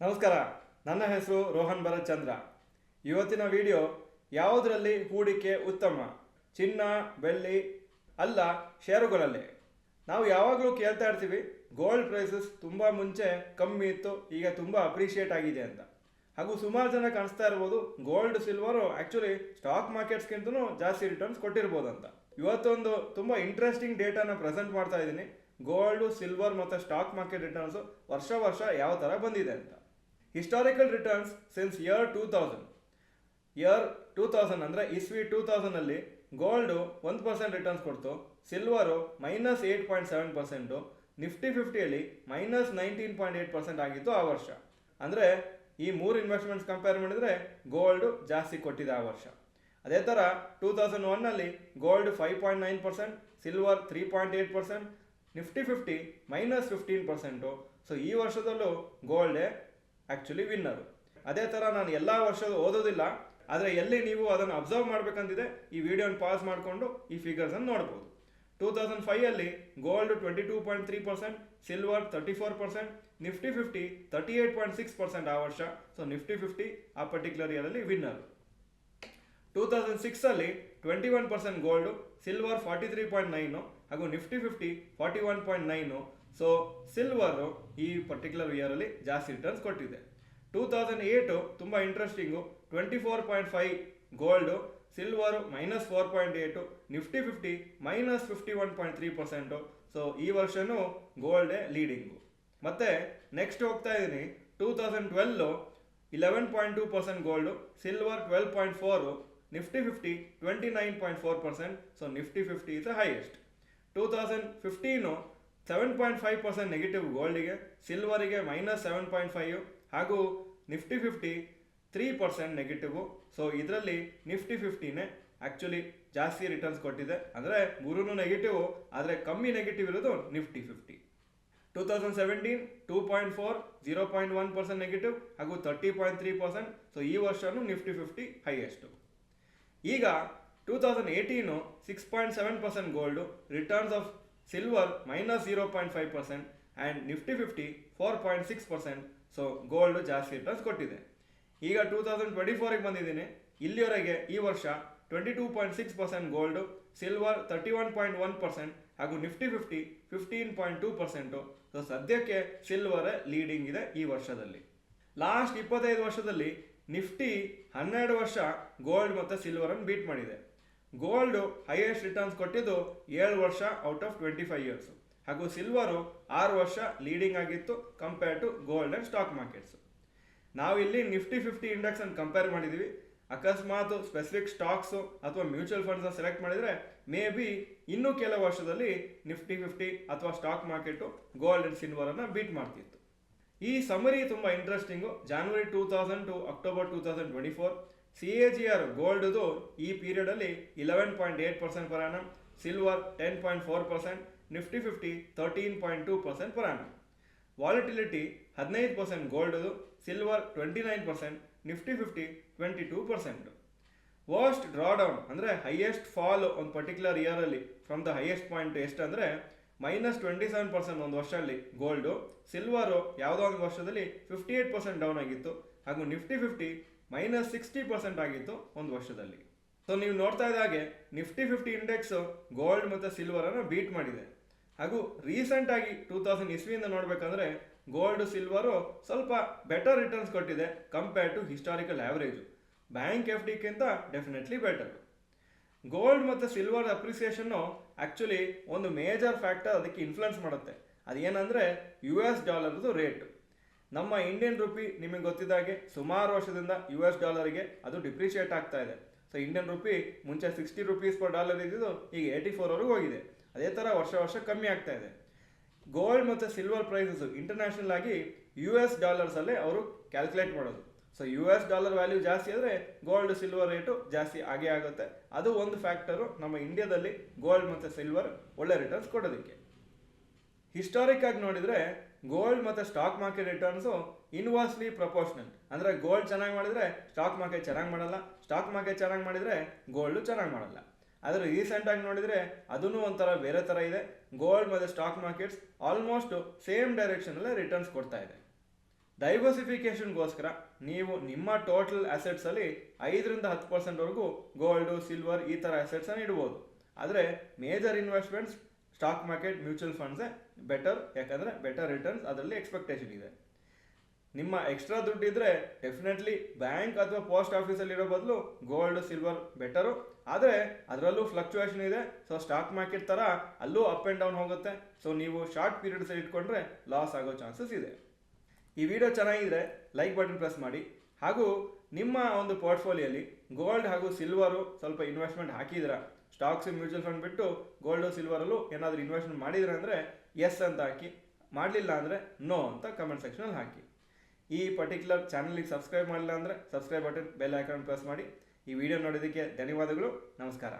ನಮಸ್ಕಾರ. ನನ್ನ ಹೆಸರು ರೋಹನ್ ಭರತ್ ಚಂದ್ರ. ಇವತ್ತಿನ ವಿಡಿಯೋ ಯಾವುದರಲ್ಲಿ ಹೂಡಿಕೆ ಉತ್ತಮ, ಚಿನ್ನ, ಬೆಳ್ಳಿ ಅಲ್ಲ ಷೇರುಗಳಲ್ಲೇ. ನಾವು ಯಾವಾಗಲೂ ಕೇಳ್ತಾ ಇರ್ತೀವಿ ಗೋಲ್ಡ್ ಪ್ರೈಸಸ್ ತುಂಬ ಮುಂಚೆ ಕಮ್ಮಿ ಇತ್ತು, ಈಗ ತುಂಬ ಅಪ್ರಿಷಿಯೇಟ್ ಆಗಿದೆ ಅಂತ. ಹಾಗೂ ಸುಮಾರು ಜನ ಕಾಣಿಸ್ತಾ ಇರ್ಬೋದು ಗೋಲ್ಡ್ ಸಿಲ್ವರು ಆ್ಯಕ್ಚುಲಿ ಸ್ಟಾಕ್ ಮಾರ್ಕೆಟ್ಸ್ಗಿಂತನೂ ಜಾಸ್ತಿ ರಿಟರ್ನ್ಸ್ ಕೊಟ್ಟಿರ್ಬೋದು ಅಂತ. ಇವತ್ತೊಂದು ತುಂಬ ಇಂಟ್ರೆಸ್ಟಿಂಗ್ ಡೇಟಾನ ಪ್ರೆಸೆಂಟ್ ಮಾಡ್ತಾ ಇದ್ದೀನಿ. ಗೋಲ್ಡು, ಸಿಲ್ವರ್ ಮತ್ತು ಸ್ಟಾಕ್ ಮಾರ್ಕೆಟ್ ರಿಟರ್ನ್ಸು ವರ್ಷ ಯಾವ ಥರ ಬಂದಿದೆ ಅಂತ. ಹಿಸ್ಟಾರಿಕಲ್ ರಿಟರ್ನ್ಸ್ ಸಿನ್ಸ್ ಇಯರ್ 2000 ಅಂದರೆ ಇಸ್ವಿ 2000 ಗೋಲ್ಡು 1% ರಿಟರ್ನ್ಸ್ ಕೊಡ್ತು, ಸಿಲ್ವರು -8.7%, ನಿಫ್ಟಿ 50ಯಲ್ಲಿ -19.8% ಆಗಿತ್ತು ಆ ವರ್ಷ. ಅಂದರೆ ಈ ಮೂರು ಇನ್ವೆಸ್ಟ್ಮೆಂಟ್ಸ್ ಕಂಪೇರ್ ಮಾಡಿದರೆ ಗೋಲ್ಡು ಜಾಸ್ತಿ ಕೊಟ್ಟಿದೆ ಆ ವರ್ಷ. ಅದೇ ಥರ 2001 ಗೋಲ್ಡ್ 5.9%, ಸಿಲ್ವರ್ 3.8%, ನಿಫ್ಟಿ 50 -15%. ಸೊ ಈ ವರ್ಷದಲ್ಲೂ ಗೋಲ್ಡೇ ಆ್ಯಕ್ಚುಲಿ ವಿನ್ನರು. ಅದೇ ಥರ ನಾನು ಎಲ್ಲ ವರ್ಷದ ಓದೋದಿಲ್ಲ, ಆದರೆ ಎಲ್ಲಿ ನೀವು ಅದನ್ನು ಅಬ್ಸರ್ವ್ ಮಾಡಬೇಕಂತಿದೆ ಈ ವಿಡಿಯೋನ ಪಾಸ್ ಮಾಡಿಕೊಂಡು ಈ ಫಿಗರ್ಸನ್ನು ನೋಡ್ಬೋದು. 2005 ಗೋಲ್ಡ್ 22.3%, ಸಿಲ್ವರ್ 34%, ನಿಫ್ಟಿ 50 38.6% ಆ ವರ್ಷ. ಸೊ ನಿಫ್ಟಿ 50 ಆ ಪರ್ಟಿಕ್ಯುಲರ್ ಇಯರಲ್ಲಿ ವಿನ್ನರು. 2006 21% ಗೋಲ್ಡು, ಸಿಲ್ವರ್ 43.9 ಹಾಗೂ ನಿಫ್ಟಿ 50 41.9. ಸೊ ಸಿಲ್ವರು ಈ ಪರ್ಟಿಕ್ಯುಲರ್ ಇಯರಲ್ಲಿ ಜಾಸ್ತಿ ರಿಟರ್ನ್ಸ್ ಕೊಟ್ಟಿದೆ. 2008 ತುಂಬ interesting. 24.5 gold, silver -4.8, Nifty 50 -51.3%. So ಈ ವರ್ಷನೂ ಗೋಲ್ಡೇ ಲೀಡಿಂಗು. ಮತ್ತು ನೆಕ್ಸ್ಟ್ ಹೋಗ್ತಾ ಇದ್ದೀನಿ. 2012 11.2% gold, silver 12.4, Nifty 50 29.4%. So Nifty 50 is the highest. 2015 7.5% negative ಗೋಲ್ಡಿಗೆ, ಸಿಲ್ವರಿಗೆ -7.5 ಹಾಗೂ ನಿಫ್ಟಿ 50 3% ನೆಗೆಟಿವು. ಸೊ ಇದರಲ್ಲಿ ನಿಫ್ಟಿ 50ನೇ ಆ್ಯಕ್ಚುಲಿ ಜಾಸ್ತಿ ರಿಟರ್ನ್ಸ್ ಕೊಟ್ಟಿದೆ. ಅಂದರೆ ಮೂರೂ ನೆಗೆಟಿವು, ಆದರೆ ಕಮ್ಮಿ ನೆಗೆಟಿವ್ ಇರೋದು ನಿಫ್ಟಿ 50. 2017 2.4 0.1% ನೆಗೆಟಿವ್ ಹಾಗೂ 30.3%. ಸೊ ಈ ವರ್ಷನೂ ನಿಫ್ಟಿ 50 ಹೈಯೆಸ್ಟು. ಈಗ 2018 6.7% gold, returns of silver -0.5% and Nifty 50 4.6%. So gold ಜಾಸ್ತಿ ರಿಟರ್ನ್ಸ್ ಕೊಟ್ಟಿದೆ. ಈಗ 2024ಗೆ ಬಂದಿದ್ದೀನಿ. ಇಲ್ಲಿವರೆಗೆ ಈ ವರ್ಷ 22.6% ಗೋಲ್ಡು, ಸಿಲ್ವರ್ 31.1% ಹಾಗೂ ನಿಫ್ಟಿ 50 15.2%. ಸೊ ಸದ್ಯಕ್ಕೆ ಸಿಲ್ವರೇ ಲೀಡಿಂಗ್ ಇದೆ ಈ ವರ್ಷದಲ್ಲಿ. ಲಾಸ್ಟ್ 25 ವರ್ಷದಲ್ಲಿ ನಿಫ್ಟಿ 12 ವರ್ಷ ಗೋಲ್ಡ್ ಮತ್ತು ಸಿಲ್ವರನ್ನು ಬೀಟ್ ಮಾಡಿದೆ. ಗೋಲ್ಡು ಹೈಯೆಸ್ಟ್ ರಿಟರ್ನ್ಸ್ ಕೊಟ್ಟಿದ್ದು 7 ವರ್ಷ ಔಟ್ ಆಫ್ 25 ಇಯರ್ಸು ಹಾಗೂ ಸಿಲ್ವರು 6 ವರ್ಷ ಲೀಡಿಂಗ್ ಆಗಿತ್ತು compare to gold and stock markets. ನಾವಿಲ್ಲಿ ನಿಫ್ಟಿ 50 ಇಂಡೆಕ್ಸನ್ನು ಕಂಪೇರ್ ಮಾಡಿದ್ದೀವಿ. ಅಕಸ್ಮಾತ್ ಸ್ಪೆಸಿಫಿಕ್ ಸ್ಟಾಕ್ಸು ಅಥವಾ ಮ್ಯೂಚುವಲ್ ಫಂಡ್ಸ್ನ ಸೆಲೆಕ್ಟ್ ಮಾಡಿದರೆ ಮೇ ಬಿ ಇನ್ನೂ ಕೆಲವು ವರ್ಷದಲ್ಲಿ ನಿಫ್ಟಿ 50 ಅಥವಾ ಸ್ಟಾಕ್ ಮಾರ್ಕೆಟು ಗೋಲ್ಡ್ ಆ್ಯಂಡ್ ಸಿಲ್ವರನ್ನು ಬೀಟ್ ಮಾಡ್ತಿತ್ತು. ಈ ಸಮರಿ ತುಂಬ interesting. January 2000 to October 2024 CAGR ಗೋಲ್ಡ್ದು ಈ ಪೀರಿಯಡಲ್ಲಿ 11.8% per annum, silver 10.4%, Nifty 50 13.2% per annum. Volatility 15% ಗೋಲ್ಡ್ದು, ಸಿಲ್ವರ್ 29%, ನಿಫ್ಟಿ 50 22%. ವರ್ಸ್ಟ್ ಡ್ರಾಡೌನ್ ಅಂದರೆ ಹೈಯೆಸ್ಟ್ ಫಾಲ್ ಒಂದು ಪರ್ಟಿಕ್ಯುಲರ್ ಇಯರಲ್ಲಿ ಫ್ರಮ್ ದ ಹೈಯೆಸ್ಟ್ ಪಾಯಿಂಟ್ ಎಷ್ಟು ಅಂದರೆ -27% ಒಂದು ವರ್ಷದಲ್ಲಿ ಗೋಲ್ಡು, ಸಿಲ್ವರು ಯಾವುದೋ ಒಂದು ವರ್ಷದಲ್ಲಿ 58% ಡೌನ್ ಆಗಿತ್ತು ಹಾಗೂ ನಿಫ್ಟಿ 50 -60% ಆಗಿತ್ತು ಒಂದು ವರ್ಷದಲ್ಲಿ. ಸೊ ನೀವು ನೋಡ್ತಾ ಇದ್ದ ಹಾಗೆ ನಿಫ್ಟಿ 50 ಇಂಡೆಕ್ಸು ಗೋಲ್ಡ್ ಮತ್ತು ಸಿಲ್ವರನ್ನು ಬೀಟ್ ಮಾಡಿದೆ. ಹಾಗೂ ರೀಸೆಂಟಾಗಿ 2000 ಇಸ್ವಿಯಿಂದ ನೋಡಬೇಕಂದ್ರೆ ಗೋಲ್ಡ್, ಸಿಲ್ವರು ಸ್ವಲ್ಪ ಬೆಟರ್ ರಿಟರ್ನ್ಸ್ ಕೊಟ್ಟಿದೆ compare to historical average. Bank FDಕ್ಕಿಂತ ಡೆಫಿನೆಟ್ಲಿ ಬೆಟರ್. ಗೋಲ್ಡ್ ಮತ್ತು ಸಿಲ್ವರ್ ಅಪ್ರಿಸಿಯೇಷನ್ನು ಆ್ಯಕ್ಚುಲಿ ಒಂದು ಮೇಜರ್ ಫ್ಯಾಕ್ಟರ್ ಅದಕ್ಕೆ ಇನ್ಫ್ಲುಯೆನ್ಸ್ ಮಾಡುತ್ತೆ. ಅದೇನೆಂದರೆ US ಡಾಲರ್ದು ರೇಟು. ನಮ್ಮ ಇಂಡಿಯನ್ ರುಪಿ ನಿಮಗೆ ಗೊತ್ತಿದ್ದಾಗೆ ಸುಮಾರು ವರ್ಷದಿಂದ US ಡಾಲರಿಗೆ ಅದು ಡಿಪ್ರಿಷಿಯೇಟ್ ಆಗ್ತಾ ಇದೆ. ಸೊ ಇಂಡಿಯನ್ ರುಪಿ ಮುಂಚೆ 60 ರೂಪೀಸ್ ಪರ್ ಡಾಲರ್ ಇದ್ದಿದ್ದು ಈಗ 84ವರೆಗೂ ಹೋಗಿದೆ. ಅದೇ ಥರ ವರ್ಷ ಕಮ್ಮಿ ಆಗ್ತಾ ಇದೆ. ಗೋಲ್ಡ್ ಮತ್ತು ಸಿಲ್ವರ್ ಪ್ರೈಸಸ್ ಇಂಟರ್ನ್ಯಾಷನಲ್ ಆಗಿ US ಡಾಲರ್ಸಲ್ಲೇ ಅವರು ಕ್ಯಾಲ್ಕುಲೇಟ್ ಮಾಡೋದು. ಸೊ US ಡಾಲರ್ ವ್ಯಾಲ್ಯೂ ಜಾಸ್ತಿ ಆದರೆ ಗೋಲ್ಡ್ ಸಿಲ್ವರ್ ರೇಟು ಜಾಸ್ತಿ ಆಗೇ ಆಗುತ್ತೆ. ಅದು ಒಂದು ಫ್ಯಾಕ್ಟರು ನಮ್ಮ ಇಂಡಿಯಾದಲ್ಲಿ ಗೋಲ್ಡ್ ಮತ್ತು ಸಿಲ್ವರ್ ಒಳ್ಳೆ ರಿಟರ್ನ್ಸ್ ಕೊಡೋದಕ್ಕೆ. ಹಿಸ್ಟಾರಿಕ್ ಆಗಿ ನೋಡಿದರೆ ಗೋಲ್ಡ್ ಮತ್ತು stock market returns inversely proportional. ಅಂದರೆ ಗೋಲ್ಡ್ ಚೆನ್ನಾಗಿ ಮಾಡಿದರೆ ಸ್ಟಾಕ್ ಮಾರ್ಕೆಟ್ ಚೆನ್ನಾಗಿ ಮಾಡಲ್ಲ, ಸ್ಟಾಕ್ ಮಾರ್ಕೆಟ್ ಚೆನ್ನಾಗಿ ಮಾಡಿದರೆ ಗೋಲ್ಡು ಚೆನ್ನಾಗಿ ಮಾಡಲ್ಲ. ಆದರೆ ರೀಸೆಂಟಾಗಿ ನೋಡಿದರೆ ಅದೂ ಒಂಥರ ಬೇರೆ ಥರ ಇದೆ. ಗೋಲ್ಡ್ ಮತ್ತು ಸ್ಟಾಕ್ ಮಾರ್ಕೆಟ್ಸ್ ಆಲ್ಮೋಸ್ಟ್ ಸೇಮ್ ಡೈರೆಕ್ಷನಲ್ಲೇ ರಿಟರ್ನ್ಸ್ ಕೊಡ್ತಾ ಇದೆ. ಡೈವರ್ಸಿಫಿಕೇಷನ್ಗೋಸ್ಕರ ನೀವು ನಿಮ್ಮ ಟೋಟಲ್ ಅಸೆಟ್ಸಲ್ಲಿ 5-10% ಗೋಲ್ಡು, ಸಿಲ್ವರ್ ಈ ಥರ ಅಸೆಟ್ಸನ್ನು ಇಡ್ಬೋದು. ಆದರೆ major investments stock market, mutual ಫಂಡ್ಸೇ ಬೆಟರ್. ಯಾಕಂದರೆ ಬೆಟರ್ ರಿಟರ್ನ್ಸ್ ಅದರಲ್ಲಿ ಎಕ್ಸ್ಪೆಕ್ಟೇಷನ್ ಇದೆ. ನಿಮ್ಮ ಎಕ್ಸ್ಟ್ರಾ ದುಡ್ಡಿದ್ರೆ ಡೆಫಿನೆಟ್ಲಿ ಬ್ಯಾಂಕ್ ಅಥವಾ ಪೋಸ್ಟ್ ಆಫೀಸಲ್ಲಿ ಇರೋ ಬದಲು ಗೋಲ್ಡ್, ಸಿಲ್ವರ್ ಬೆಟರು. ಆದರೆ ಅದರಲ್ಲೂ ಫ್ಲಕ್ಚುಯೇಷನ್ ಇದೆ. ಸೊ ಸ್ಟಾಕ್ ಮಾರ್ಕೆಟ್ ಥರ ಅಲ್ಲೂ ಅಪ್ ಆ್ಯಂಡ್ ಡೌನ್ ಹೋಗುತ್ತೆ. ಸೊ ನೀವು ಶಾರ್ಟ್ ಪೀರಿಯಡ್ಸಲ್ಲಿ ಇಟ್ಕೊಂಡ್ರೆ ಲಾಸ್ ಆಗೋ ಚಾನ್ಸಸ್ ಇದೆ. ಈ ವಿಡಿಯೋ ಚೆನ್ನಾಗಿದ್ರೆ ಲೈಕ್ ಬಟನ್ ಪ್ರೆಸ್ ಮಾಡಿ. ಹಾಗೂ ನಿಮ್ಮ ಒಂದು ಪೋರ್ಟ್ಫೋಲಿಯೋಲಿ ಗೋಲ್ಡ್ ಹಾಗೂ ಸಿಲ್ವರು ಸ್ವಲ್ಪ ಇನ್ವೆಸ್ಟ್ಮೆಂಟ್ ಹಾಕಿದ್ರ, ಸ್ಟಾಕ್ಸ್, ಮ್ಯೂಚುವಲ್ ಫಂಡ್ ಬಿಟ್ಟು ಗೋಲ್ಡು, ಸಿಲ್ವರಲ್ಲೂ ಏನಾದರೂ ಇನ್ವೆಸ್ಟ್ಮೆಂಟ್ ಮಾಡಿದ್ರೆ ಅಂದರೆ ಎಸ್ ಅಂತ ಹಾಕಿ, ಮಾಡಲಿಲ್ಲ ಅಂದರೆ ನೋ ಅಂತ ಕಮೆಂಟ್ ಸೆಕ್ಷನಲ್ಲಿ ಹಾಕಿ. ಈ ಪರ್ಟಿಕ್ಯುಲರ್ ಚಾನಲ್ಗೆ ಸಬ್ಸ್ಕ್ರೈಬ್ ಮಾಡಿಲ್ಲ ಅಂದರೆ subscribe button, bell icon press ಮಾಡಿ. ಈ ವಿಡಿಯೋ ನೋಡೋದಕ್ಕೆ ಧನ್ಯವಾದಗಳು. ನಮಸ್ಕಾರ.